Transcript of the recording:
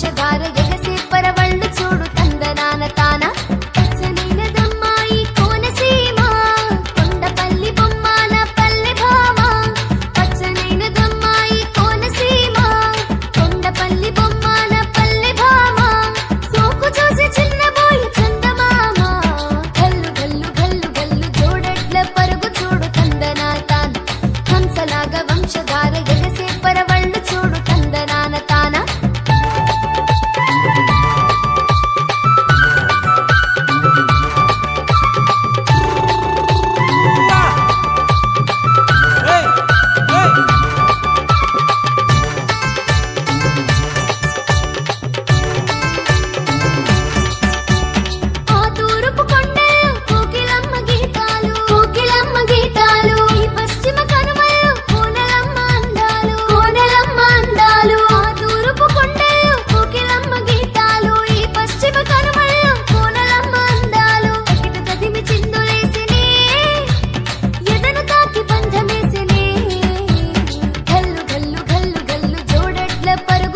వంశధార ఎగసే పరవళ్ళు చూడు తందనాన తాన పచ్చనైనదమ్మాయి కోనసీమ కొండపల్లి బొమ్మాల పల్లె భామ పచ్చనైనదమ్మాయి కోనసీమ కొండపల్లి బొమ్మాల పల్లె భామ సోకు చూసి చిన్నబోయి చందమామ గల్లు గల్లు గల్లు గల్లు జోడెడ్ల పరుగు చూడు తందనా తాన హంసలాగా వంశధార ఎగసే పరవళ్ళు చూడు తందనాన తాన ఆ తూర్పు కొండల్లో కోకిలమ్మ గీతాలు కోకిలమ్మ గీతాలు ఈ పశ్చిమ కనుమల్లో కోనలమ్మ అందాలు కోనలమ్మ అందాలు ఆ తూర్పు కొండల్లో కోకిలమ్మ గీతాలు ఈ పశ్చిమ కనుమల్లో కోనలమ్మ అందాలు ఎకిట తదిమి చిందులేసినే ఎదను తాకి బంధమేసినే గల్లు గల్లు గల్లు గల్లు జోడెడ్ల పరుగు